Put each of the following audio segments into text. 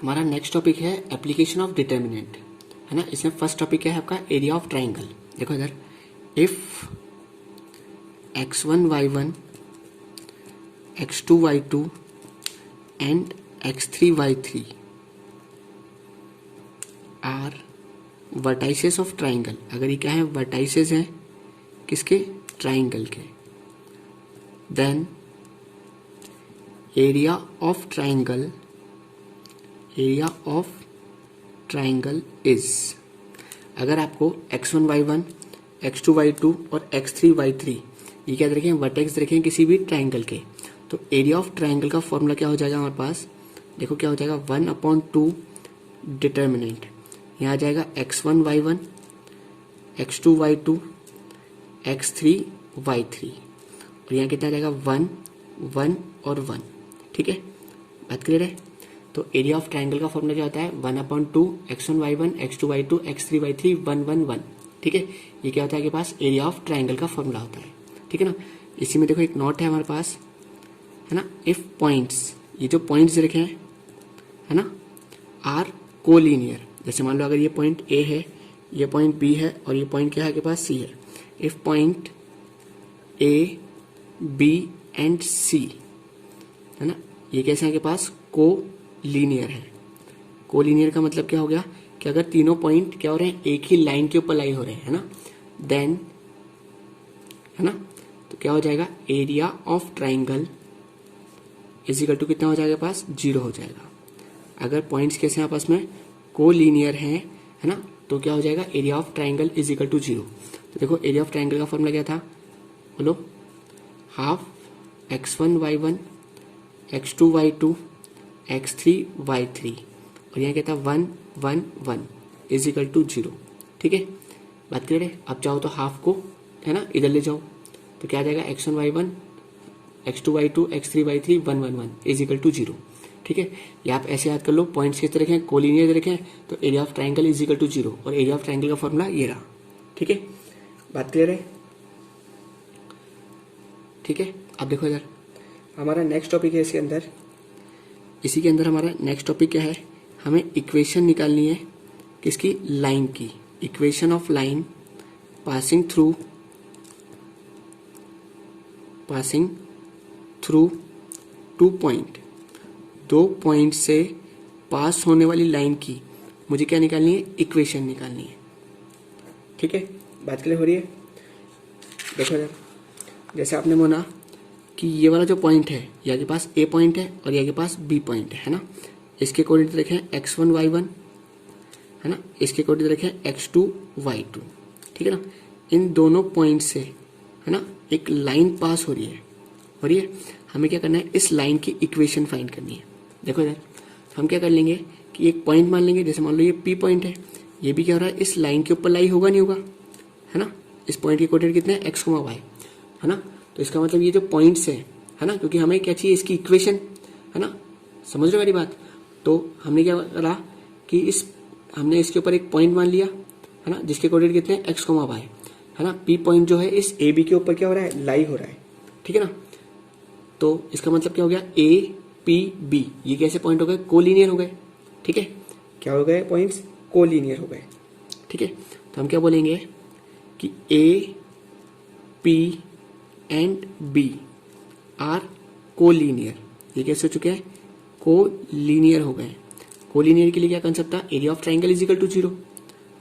हमारा next topic है application of determinant, है ना। इसमें फर्स्ट टॉपिक क्या है आपका, एरिया ऑफ ट्राइंगल। देखो इधर, if x1 y1 x2 y2 and x3 y3 are vertices of triangle, अगर ये क्या है, वर्टाइसेस हैं किसके, ट्राइंगल के, then area of triangle is, अगर आपको x1 y1 x2 y2 और x3 y3 ये क्या देखें, वर्टेक्स देखें किसी भी ट्राइंगल के, तो एरिया ऑफ ट्राइंगल का फॉर्मूला क्या हो जाएगा हमारे पास, देखो क्या हो जाएगा, 1/2 डिटर्मिनेंट, यहाँ आ जाएगा x1 y1 x2 y2 x3 y3 और यहाँ कितना आ जाएगा 1 1 और 1। ठीक है, बात क्लियर है। तो एरिया ऑफ ट्राइंगल का फॉर्मूला क्या होता है, 1/2 x1 y1 x2 y2 x3 y3 1 1 1। ठीक है, ये क्या होता है आपके पास, एरिया ऑफ ट्राइंगल का फॉर्मूला होता है। ठीक है ना। इसी में देखो एक नोट है हमारे पास, है ना, इफ पॉइंट्स, ये जो पॉइंट्स रखे हैं, है ना, आर कोलिनियर, जैसे मान लो अगर ये पॉइंट ए है, ये पॉइंट बी है और ये पॉइंट क्या है आपके पास, सी है। If point a b and c, है ना, ये कैसे है आपके पास, को लीनियर है। को लीनियर का मतलब क्या हो गया कि अगर तीनों पॉइंट क्या हो रहे हैं, एक ही लाइन के ऊपर लाई हो रहे हैं, है ना, देन, है ना, तो क्या हो जाएगा, area of triangle is equal to कितना हो जाएगा पास, 0 हो जाएगा। अगर पॉइंट्स कैसे हैं आपस में, को लीनियर है ना, तो क्या हो जाएगा, area of triangle is equal to 0। तो देखो एरिया ऑफ ट्राइंगल का फॉर्मूला क्या था, बोलो, half x1 y1 x2 y2 x3 y3 और यहाँ क्या था, 1 1 1 इज इक्वल टू 0। ठीक है, बात क्लियर है। अब चाहो तो हाफ को, है ना, इधर ले जाओ, तो क्या आ जाएगा, x1 y1 x2 y2 x3 y3 1 1 1 is equal to 0। ठीक है, ये आप ऐसे याद कर लो, पॉइंट्स किस तरह के हैं, कोलिनियर रखें, तो area of triangle is equal to 0 और एरिया ऑफ ट्राइंगल का फॉर्मूला ये रहा। ठीक है, बात क्लियर है। ठीक है, अब देखो इधर हमारा नेक्स्ट टॉपिक है इसके अंदर, इसी के अंदर हमारा नेक्स्ट टॉपिक क्या है, हमें इक्वेशन निकालनी है किसकी, लाइन की, equation of line passing through 2 point, 2 point से पास होने वाली लाइन की मुझे क्या निकालनी है, इक्वेशन निकालनी है। ठीक है, बात क्लियर हो रही है। देखो यार, जैसे आपने बोला कि ये वाला जो पॉइंट है, यहाँ के पास ए पॉइंट है और यहाँ के पास बी पॉइंट है ना, इसके कोऑर्डिनेट देखें x1 y1, है ना, इसके कोऑर्डिनेट देखें x2 y2। ठीक है ना, इन दोनों पॉइंट से, है ना, एक लाइन पास हो रही है, हमें क्या करना है, इस लाइन की इक्वेशन फाइंड करनी है। देखो इधर हम क्या कर लेंगे कि एक पॉइंट मान लेंगे, जैसे मान लो ये P पॉइंट है, ये भी क्या हो रहा है, इस लाइन के ऊपर लाई होगा नहीं होगा, है ना, इस पॉइंट के कोऑर्डिनेट कितने हैं, x, y, है ना, तो इसका मतलब ये जो पॉइंट्स है ना, क्योंकि हमें क्या चाहिए, इसकी इक्वेशन, है ना, समझ रहे हो मेरी बात। तो हमने क्या करा कि हमने इसके ऊपर एक पॉइंट मान लिया, है ना, जिसके कोऑर्डिनेट कितने हैं, x, y, है ना, P पॉइंट जो है इस ए बी के ऊपर क्या हो रहा है, लाई हो रहा है। ठीक है ना, तो इसका मतलब क्या हो गया, ए पी बी ये कैसे पॉइंट हो गए, कोलिनियर हो गए। ठीक है, क्या हो गए, पॉइंट्स कोलिनियर हो गए। ठीक है, तो हम क्या बोलेंगे कि A P and B are collinear, ये कैसे हो चुके हैं, कोलिनियर हो गए। कोलिनियर के लिए क्या कंसेप्ट था, area of triangle is equal to 0।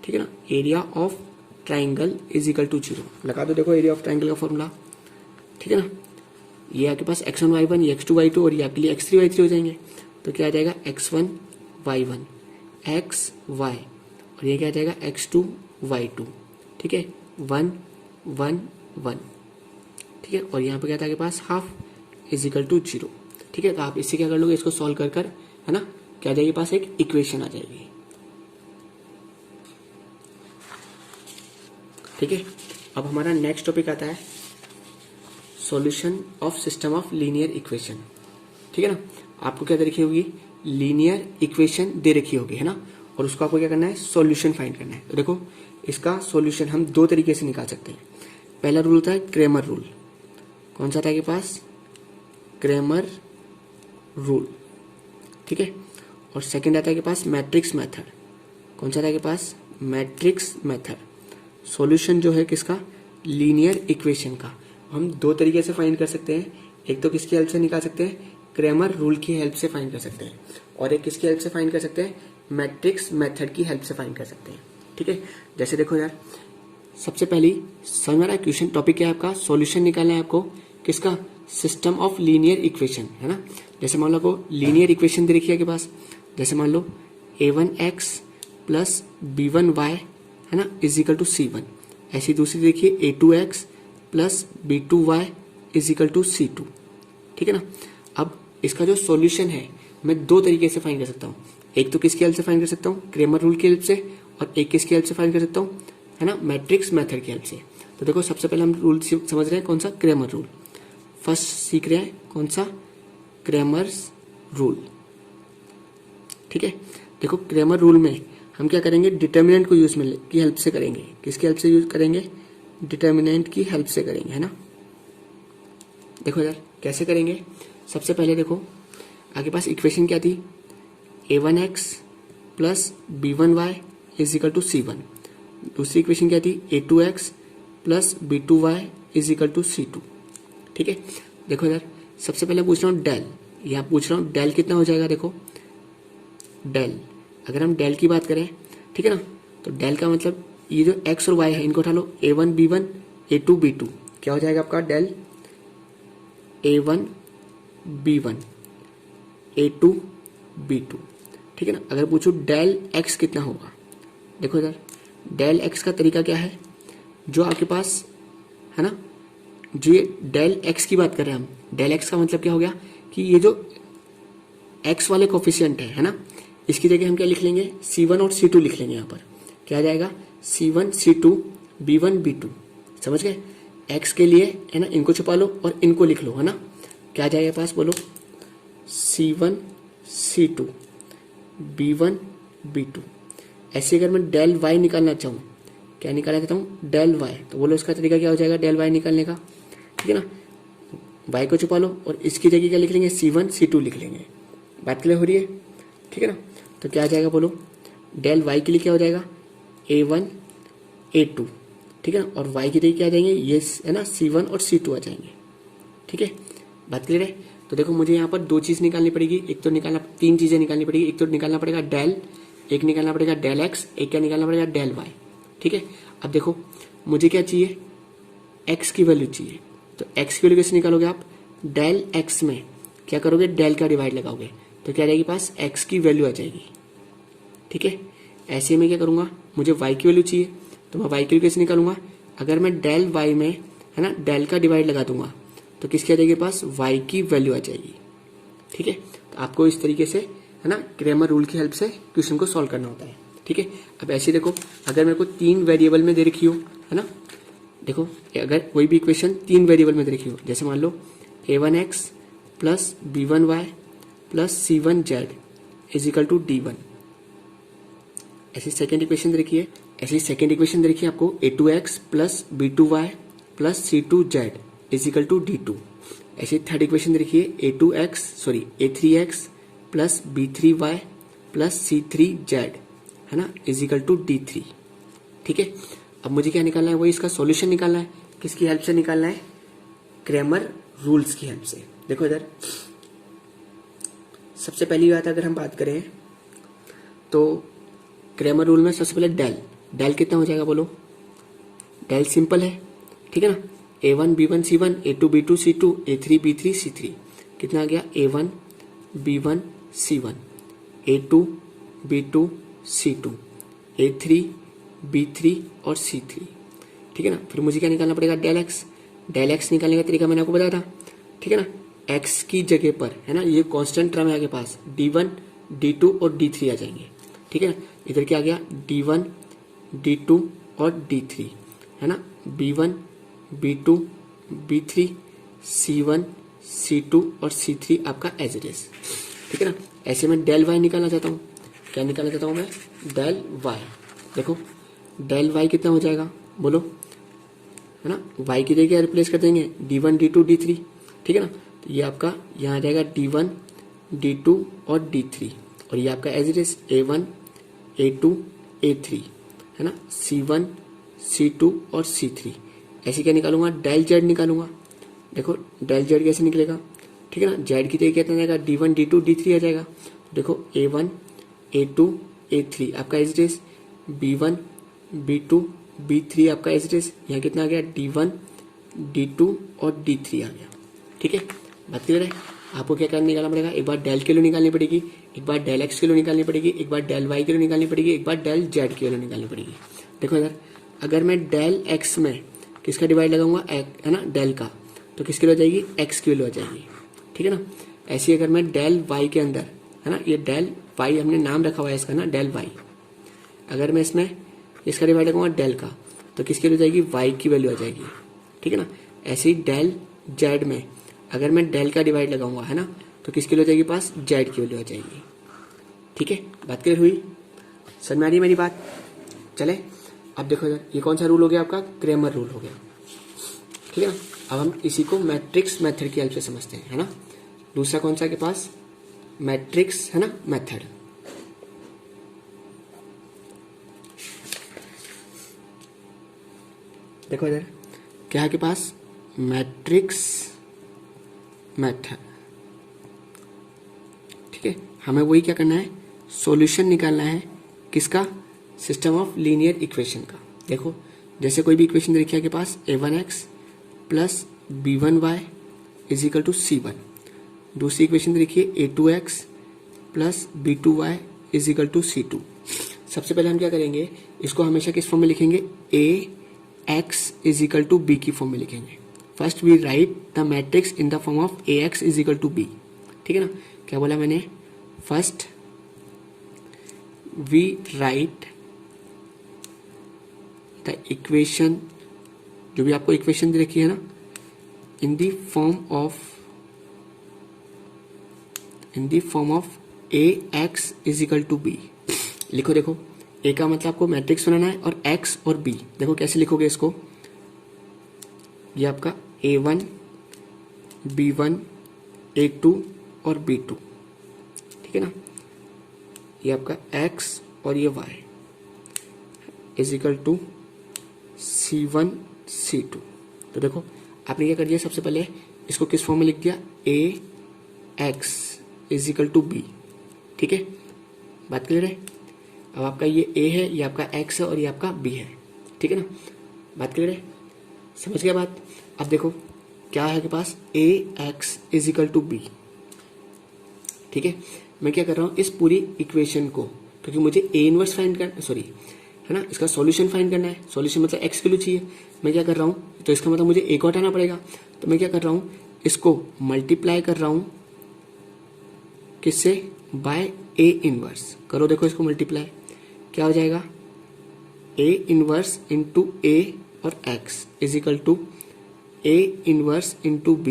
ठीक है ना, area of triangle is equal to 0 लगा दो। देखो एरिया ऑफ ट्राइंगल का फॉर्मूला, ठीक है ना, ये आपके पास x1 y1 ये x2 y2 और ये आपके लिए x3 y3 हो जाएंगे, तो क्या आ जाएगा, x1 y1 x y और ये क्या आ जाएगा, x2 y2। ठीक है, 1 1 1। ठीक है, और यहाँ पे क्या था आपके पास, हाफ इज इक्वल टू 0। ठीक है, तो आप इससे क्या कर लोगे, इसको सॉल्व कर, है ना, क्या आ जाएगी पास, एक इक्वेशन आ जाएगी। ठीक है, अब हमारा नेक्स्ट टॉपिक आता है solution of system of linear equation. ठीक है ना, आपको क्या दे रखी होगी, लीनियर इक्वेशन दे रखी होगी, है ना, और उसको आपको क्या करना है, सॉल्यूशन फाइंड करना है। तो देखो इसका सॉल्यूशन हम 2 तरीके से निकाल सकते हैं। पहला रूल होता है क्रेमर रूल, कौन सा था आपके पास, क्रेमर रूल। ठीक है, और सेकंड आता है के पास मैट्रिक्स मेथड। कौन सा आता है के पास? Matrix method. सॉल्यूशन जो है किसका? लीनियर इक्वेशन का। हम दो तरीके से फाइंड कर सकते हैं, एक तो किसकी हेल्प से निकाल सकते हैं? क्रैमर रूल की हेल्प से फाइंड कर सकते हैं, और एक किसकी हेल्प से फाइंड कर सकते हैं? मैट्रिक्स मेथड की हेल्प से फाइंड कर सकते हैं। ठीक है, जैसे देखो यार, सबसे पहली समझ में आ रहा है क्वेश्चन टॉपिक क्या है आपका? सॉल्यूशन निकालना है आपको किसका? सिस्टम ऑफ लीनियर इक्वेशन, है ना। जैसे मान लो को लीनियर इक्वेशन दे रखी है के पास, जैसे मान लो a1x प्लस b1y, है ना, इज इक्वल टू c1। ऐसी दूसरी देखिए a2x plus b2y is equal to c2। ठीक है ना। अब इसका जो सॉल्यूशन है मैं दो तरीके से फाइंड कर सकता हूँ, एक तो किसकी हेल्प से फाइंड कर सकता हूँ? क्रैमर रूल की हेल्प से, और एक किसकी हेल्प से फाइंड कर सकता हूँ? है ना, मैट्रिक्स मेथड की हेल्प से। तो देखो सबसे पहले हम रूल समझ रहे हैं कौन सा? Cramer rule. फर्स्ट सीख रहे हैं कौन सा? Cramer's rule. ठीक है, देखो क्रैमर रूल में हम क्या करेंगे? डिटर्मिनेंट को यूज में की हेल्प से करेंगे। किसकी हेल्प से यूज करेंगे? डिटर्मिनेंट की हेल्प से करेंगे, है ना। देखो यार कैसे करेंगे? सबसे पहले देखो आगे पास इक्वेशन क्या थी? a1x plus b1y is equal to c1। दूसरी इक्वेशन क्या थी? a2x plus b2y is equal to c2। ठीक है, देखो यार सबसे पहले पूछ रहा हूँ डेल, यहाँ पूछ रहा हूँ डेल कितना हो जाएगा? देखो डेल, अगर हम डेल की बात करें, ठीक है ना, तो डेल का मतलब ये जो x और y है इनको उठा लो, a1 b1 a2 b2, क्या हो जाएगा आपका? Del a1 b1 a2 b2। ठीक है ना। अगर पूछो डेल x कितना होगा, देखो इधर डेल x का तरीका क्या है? जो आपके पास है ना, जो ये डेल x की बात कर रहे हैं हम, डेल x का मतलब क्या हो गया कि ये जो x वाले कोफिशिएंट है ना, इसकी जगह हम क्या लिख लेंगे? c1 और c2 लिख लेंगे। यहाँ पर क्या आ जाएगा? c1 c2 b1 b2। समझ गए? x के लिए है ना, इनको छुपा लो और इनको लिख लो, है ना। क्या आ जाएगा पास? बोलो c1 c2 b1 b2। ऐसे अगर मैं डेल y निकालना चाहूँ, क्या निकालना चाहता हूँ? डेल y, तो बोलो इसका तरीका क्या हो जाएगा डेल y निकालने का? ठीक है ना, y को छुपा लो और इसकी जगह क्या लिख लेंगे? c1 c2 लिख लेंगे। बात क्लियर हो रही है? ठीक है ना। तो क्या आ जाएगा बोलो? डेल y के लिए क्या हो जाएगा? a1 a2। ठीक है ना, और y की जगह क्या आ जाएंगे? ये है ना c1 और c2 आ जाएंगे। ठीक है, बात क्लियर है? तो देखो मुझे यहाँ पर दो चीज निकालनी पड़ेगी, एक तो निकालना, तीन चीजें निकालनी पड़ेगी। एक तो निकालना पड़ेगा डेल, एक निकालना पड़ेगा डेल एक्स, एक क्या निकालना पड़ेगा? Del y. ठीक है, अब देखो मुझे क्या चाहिए? एक्स की वैल्यू चाहिए। तो एक्स की वैल्यू कैसे निकालोगे आप? डेल एक्स में क्या करोगे? डेल का डिवाइड लगाओगे, तो क्या रहेगी पास? एक्स की वैल्यू आ जाएगी। ठीक है, ऐसे में क्या करूंगा? मुझे वाई की वैल्यू चाहिए, तो मैं वाई की वैल्यू कैसे निकालूंगा? अगर मैं डेल वाई में है ना डेल का डिवाइड लगा दूंगा, तो किसकी आ जाएगी पास? y की वैल्यू आ जाएगी। ठीक है, तो आपको इस तरीके से है ना क्रैमर रूल की हेल्प से क्वेश्चन को सॉल्व करना होता है। ठीक है, अब ऐसे देखो अगर मेरे को तीन वेरिएबल में दे रखी हो, है ना, देखो अगर कोई भी इक्वेशन तीन वेरिएबल में दे रखी हो, जैसे मान लो a1x plus b1y plus c1z is equal to d1। ऐसी सेकेंड इक्वेशन दे रखी है, ऐसी सेकेंड इक्वेशन दे रखी है आपको a2x plus b2y plus c2z is equal to d2। ऐसी थर्ड इक्वेशन देखिए a3x plus b3y plus c3z, है ना, इज इक्वल टू d3। ठीक है, अब मुझे क्या निकालना है? वही इसका सॉल्यूशन निकालना है। किसकी हेल्प से निकालना है? क्रैमर रूल्स की हेल्प से। देखो इधर सबसे पहली बात अगर हम बात करें तो क्रैमर रूल में सबसे पहले डेल कितना हो जाएगा बोलो? डेल सिंपल है, ठीक है ना, a1 b1 c1 a2 b2 c2 a3 b3 c3। कितना आ गया? a1 b1 c1 a2 b2 c2 a3 b3 और c3। ठीक है ना, फिर मुझे क्या निकालना पड़ेगा? डेल एक्स निकालने का तरीका मैंने आपको बताया था। ठीक है ना, एक्स की जगह पर है ना ये कांस्टेंट टर्म है आगे पास d1 d2 और d3 आ जाएंगे। ठीक है ना, इधर क्या आ गया? d1 d2 और d3, है ना, b1 b2 b3 c1 c2 और c3 आपका एज इट इज। ठीक है ना, ऐसे में डेल वाई निकालना चाहता हूँ। क्या निकालना चाहता हूँ मैं? Del y. देखो डेल वाई कितना हो जाएगा बोलो? है ना, वाई की जगह रिप्लेस कर देंगे d1 d2 d3। ठीक है ना, तो ये आपका यहाँ आ जाएगा d1 d2 और d3, और ये आपका as it is A1 A2 A3 है ना, C1 C2 और C3। ऐसे क्या निकालूंगा, डेल जेड निकालूंगा। देखो डेल जेड कैसे निकलेगा, ठीक है ना, जेड की जगह कितना जाएगा, D1 D2 D3 आ जाएगा। देखो A1 A2 A3 आपका as it is B1 B2 B3 आपका एज इट इज, यहाँ कितना आ गया, D1 D2 और D3 आ गया। ठीक है, बात क्लियर है। आपको क्या करना निकालना पड़ेगा, एक बार डेल की वैल्यू निकालनी पड़ेगी, एक बार डेल एक्स की वैल्यू निकालनी पड़ेगी, एक बार डेल वाई की वैल्यू निकालनी पड़ेगी, एक बार डेल जेड की वैल्यू निकालनी पड़ेगी। देखो इधर, अगर मैं डेल एक्स में किसका डिवाइड लगाऊंगा, है ना, डेल का, तो किसकी वैल्यू आ जाएगी, एक्स की वैल्यू आ जाएगी। ठीक है ना। ऐसे अगर मैं डेल वाई के अंदर, है ना, ये डेल वाई हमने नाम रखा हुआ है इसका ना, डेल वाई, अगर मैं इसमें इसका डिवाइड लगाऊंगा डेल का, तो किसकी वैल्यू जाएगी, वाई की वैल्यू आ जाएगी। ठीक है ना। ऐसे ही डेल जेड में अगर मैं डेल का डिवाइड लगाऊंगा, है ना, तो किसकी वैल्यू आ जाएगी पास, जेड की वैल्यू आ जाएगी। ठीक है, बात क्लियर हुई, समझ में आ रही है मेरी बात। चले अब देखो इधर, ये कौन सा रूल हो गया आपका, क्रेमर रूल हो गया। ठीक है ना। अब हम इसी को मैट्रिक्स मेथड की हेल्प से समझते हैं, है ना। दूसरा कौन सा के पास, मैट्रिक्स, है ना, मेथड। देखो इधर क्या है के पास, मैट्रिक्स मेथड। ठीक है, हमें वही क्या करना है, सॉल्यूशन निकालना है किसका, सिस्टम ऑफ लीनियर इक्वेशन का। देखो जैसे कोई भी इक्वेशन देखिए आपके पास, A1x plus B1y is equal to C1। दूसरी इक्वेशन देखिए A2x plus B2y is equal to C2। सबसे पहले हम क्या करेंगे, इसको हमेशा किस फॉर्म में लिखेंगे, Ax is equal to B की फॉर्म में लिखेंगे। First we write the matrix in the form of Ax is equal to B। ठीक है ना, क्या बोला मैंने, first we write the equation, जो भी आपको इक्वेशन दे रखी है ना, in the form of Ax is equal to B। लिखो, देखो A का मतलब आपको मैट्रिक्स बनाना है और X और B, देखो कैसे लिखोगे इसको, ये आपका A1 B1 A2 और B2। ठीक है ना, ये आपका X और ये Y is equal to C1 C2। तो देखो आपने क्या कर दिया, सबसे पहले इसको किस फॉर्म में लिख दिया, Ax is equal to B। ठीक है, बात क्लियर है। अब आपका ये A है, ये आपका X है और ये आपका B है। ठीक है ना, बात क्लियर है, समझ गया बात। अब देखो क्या है के पास, Ax is equal to B। ठीक है, मैं क्या कर रहा हूँ, इस पूरी इक्वेशन को, क्योंकि मुझे A इनवर्स फाइंड करना, सॉरी, है ना, इसका सॉल्यूशन फाइंड करना है। सॉल्यूशन मतलब X की वैल्यू चाहिए, मैं क्या कर रहा हूँ, तो इसका मतलब मुझे A को हटाना पड़ेगा। तो मैं क्या कर रहा हूँ, इसको मल्टीप्लाई कर रहा हूँ किससे, बाय A इनवर्स। करो देखो इसको मल्टीप्लाई, क्या हो जाएगा, A इनवर्स इंटू A और X is equal to A inverse into B।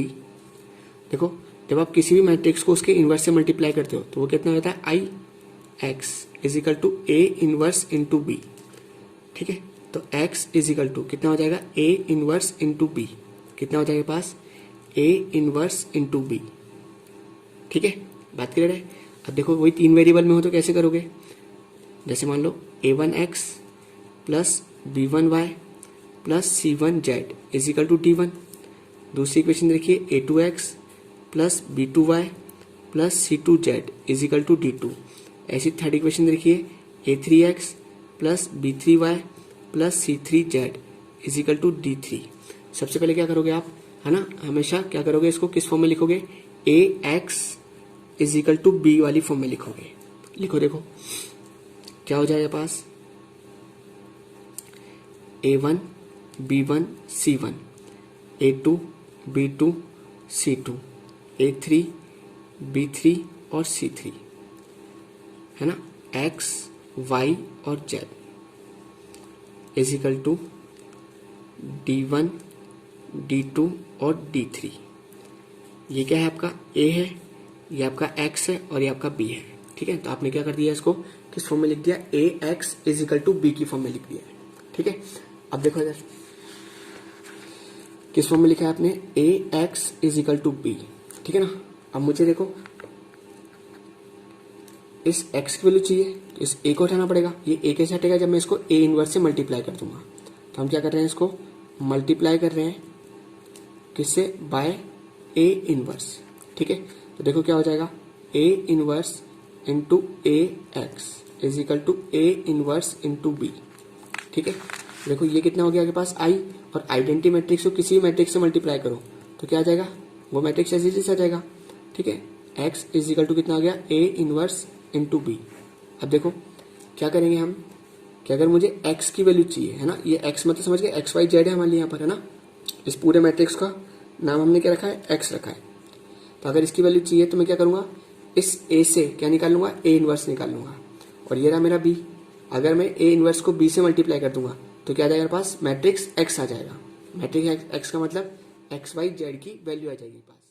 देखो जब आप किसी भी मैट्रिक्स को उसके इनवर्स से मल्टीप्लाई करते हो तो वो कितना होता है, I X is equal to A inverse into B। ठीक है, तो X इज इक्वल टू कितना हो जाएगा, A इनवर्स इंटू B। कितना हो जाएगा पास, A इनवर्स इंटू B। ठीक है, बात क्लियर है। अब देखो वही तीन वेरिएबल में हो तो कैसे करोगे, जैसे मान लो A1x plus B1y plus C1z is equal to D1। दूसरी इक्वेशन देखिए A2x plus B2y plus C2z is equal to D2। ऐसी थर्ड इक्वेशन देखिए A3x plus B3y plus C3z is equal to D3। सबसे पहले क्या करोगे आप, है ना, हमेशा क्या करोगे, इसको किस फॉर्म में लिखोगे, Ax is equal to B वाली फॉर्म में लिखोगे। लिखो देखो क्या हो जाएगा पास, A1 B1 C1 A2 B2 C2 A3 B3 और C3, है ना, X Y और Z is equal to D1 D2 और D3। ये क्या है आपका, A है, ये आपका X है और ये आपका B है। ठीक है, तो आपने क्या कर दिया, इसको किस फॉर्म में लिख दिया, Ax is equal to B की फॉर्म में लिख दिया है। ठीक है, अब देखो इधर किस फॉर्म में लिखा है आपने, Ax is equal to B। ठीक है ना, अब मुझे देखो इस x की वैल्यू चाहिए तो इस a को हटाना पड़ेगा। ये a कैसे हटेगा? जब मैं इसको a इनवर्स से मल्टीप्लाई कर दूंगा। तो हम क्या कर रहे हैं, इसको मल्टीप्लाई कर रहे हैं किससे? By a inverse. ठीक है, तो देखो क्या हो जाएगा, a inverse into A X is equal to a inverse into B. ठीक है, देखो ये कितना हो गया आपके पास i, और आइडेंटिटी मैट्रिक्स को किसी भी मैट्रिक्स से मल्टीप्लाई करो तो क्या आ जाएगा, वो मैट्रिक्स ऐसे ही आ जाएगा। ठीक है, x इज इक्वल टू कितना आ गया, a इनवर्स इंटू बी। अब देखो क्या करेंगे हम, कि अगर मुझे x की वैल्यू चाहिए है ना, ये x मतलब समझ गए x y z है हमारे लिए यहाँ पर, है ना। इस पूरे मैट्रिक्स का नाम हमने क्या रखा है, x रखा है। तो अगर इसकी वैल्यू चाहिए तो मैं क्या करूंगा, इस a से क्या निकाल लूंगा, a इनवर्स निकाल लूंगा। और ये रहा मेरा b, अगर मैं a इनवर्स को b से मल्टीप्लाई कर दूंगा तो क्या आ जाएगा मेरे पास, मैट्रिक्स x आ जाएगा। मैट्रिक्स x का मतलब x y z की वैल्यू आ जाएगी पास।